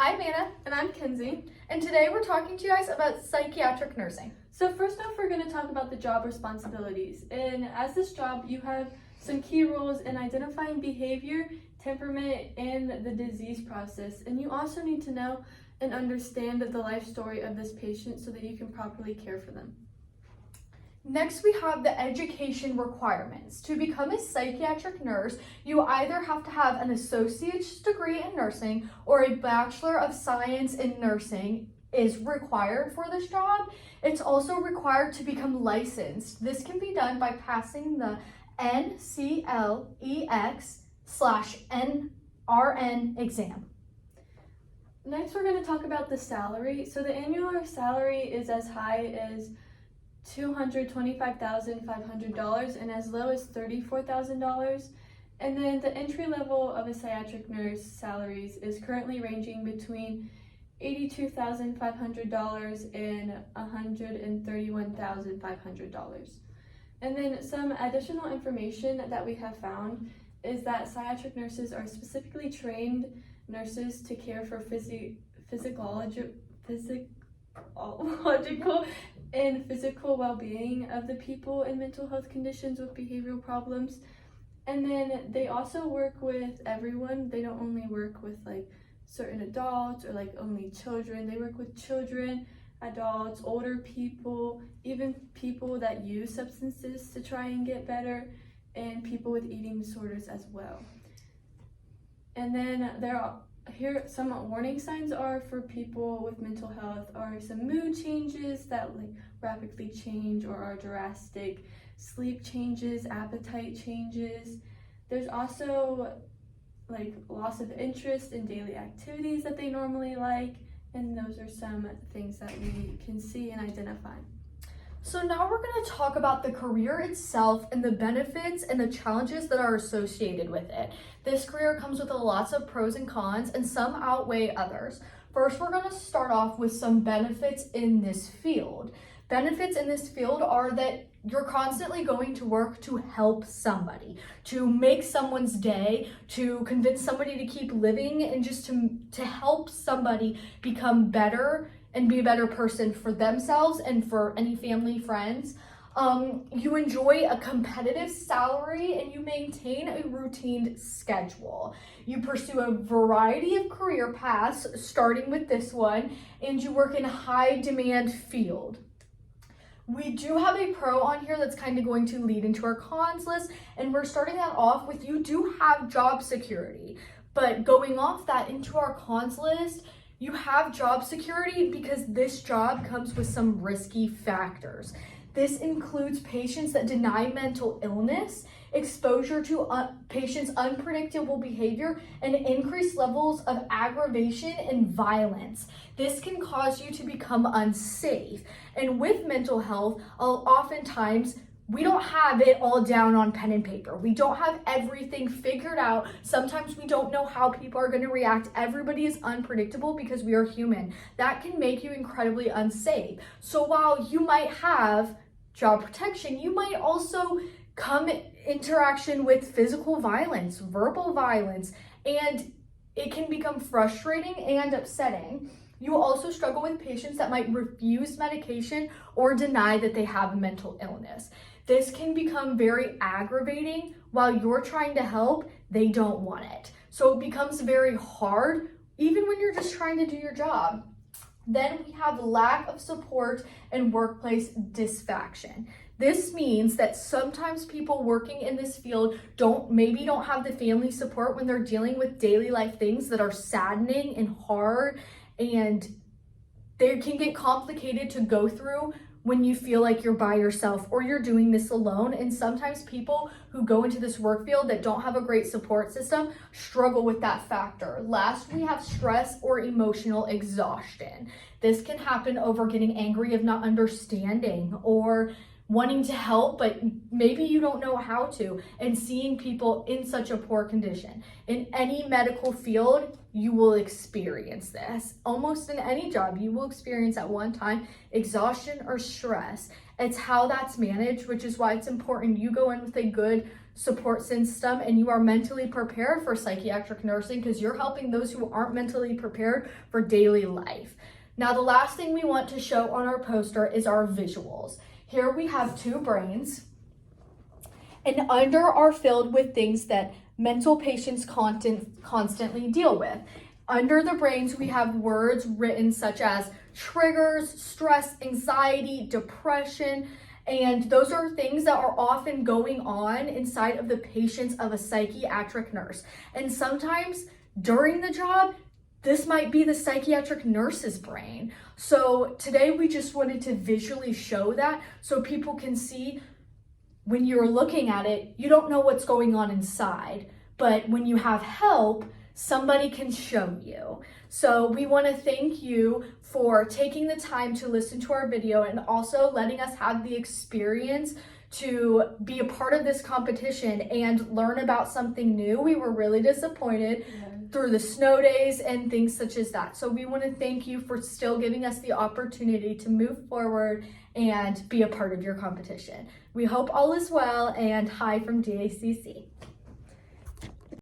I'm Anna. And I'm Kenzie. And today we're talking to you guys about psychiatric nursing. So first off, we're going to talk about the job responsibilities. And as this job, you have some key roles in identifying behavior, temperament, and the disease process. And you also need to know and understand the life story of this patient so that you can properly care for them. Next, we have the education requirements. To become a psychiatric nurse, you either have to have an associate's degree in nursing or a Bachelor of Science in Nursing is required for this job. It's also required to become licensed. This can be done by passing the NCLEX/NRN exam. Next, we're going to talk about the salary. So the annual salary is as high as $225,500 and as low as $34,000. And then the entry level of a psychiatric nurse salaries is currently ranging between $82,500 and $131,500. And then some additional information that we have found is that psychiatric nurses are specifically trained nurses to care for physiological and physical well-being of the people in mental health conditions with behavioral problems. And then they also work with everyone. They don't only work with like certain adults or like only children. They work with children, adults, older people, even people that use substances to try and get better, and people with eating disorders as well. And then here some warning signs are for people with mental health are some mood changes that like rapidly change or are drastic, sleep changes, appetite changes. There's also like loss of interest in daily activities that they normally like, and those are some things that we can see and identify. So now we're going to talk about the career itself and the benefits and the challenges that are associated with it. This career comes with lots of pros and cons, and some outweigh others. First, we're going to start off with some benefits in this field. Benefits in this field are that you're constantly going to work to help somebody, to make someone's day, to convince somebody to keep living, and just to help somebody become better and be a better person for themselves and for any family, friends. You enjoy a competitive salary and you maintain a routine schedule. You pursue a variety of career paths, starting with this one, and you work in a high demand field. We do have a pro on here that's kind of going to lead into our cons list, and we're starting that off with you do have job security. But going off that into our cons list, you have job security because this job comes with some risky factors. This includes patients that deny mental illness, exposure to patients' unpredictable behavior, and increased levels of aggravation and violence. This can cause you to become unsafe. And with mental health, oftentimes, we don't have it all down on pen and paper. We don't have everything figured out. Sometimes we don't know how people are going to react. Everybody is unpredictable because we are human. That can make you incredibly unsafe. So while you might have job protection, you might also come in interaction with physical violence, verbal violence, and it can become frustrating and upsetting. You will also struggle with patients that might refuse medication or deny that they have a mental illness. This can become very aggravating. While you're trying to help, they don't want it. So it becomes very hard, even when you're just trying to do your job. Then we have lack of support and workplace dysfunction. This means that sometimes people working in this field maybe don't have the family support when they're dealing with daily life things that are saddening and hard, and they can get complicated to go through when you feel like you're by yourself or you're doing this alone. And sometimes people who go into this work field that don't have a great support system struggle with that factor. Last, we have stress or emotional exhaustion. This can happen over getting angry of not understanding or wanting to help, but maybe you don't know how to, and seeing people in such a poor condition. In any medical field, you will experience this. Almost in any job, you will experience at one time exhaustion or stress. It's how that's managed, which is why it's important you go in with a good support system and you are mentally prepared for psychiatric nursing, because you're helping those who aren't mentally prepared for daily life. Now, the last thing we want to show on our poster is our visuals. Here we have two brains, and under are filled with things that mental patients constantly deal with. Under the brains, we have words written such as triggers, stress, anxiety, depression, and those are things that are often going on inside of the patients of a psychiatric nurse. And sometimes during the job, this might be the psychiatric nurse's brain. So today we just wanted to visually show that so people can see when you're looking at it, you don't know what's going on inside, but when you have help, somebody can show you. So we want to thank you for taking the time to listen to our video and also letting us have the experience to be a part of this competition and learn about something new. We were really disappointed through the snow days and things such as that. So we want to thank you for still giving us the opportunity to move forward and be a part of your competition. We hope all is well, and hi from DACC.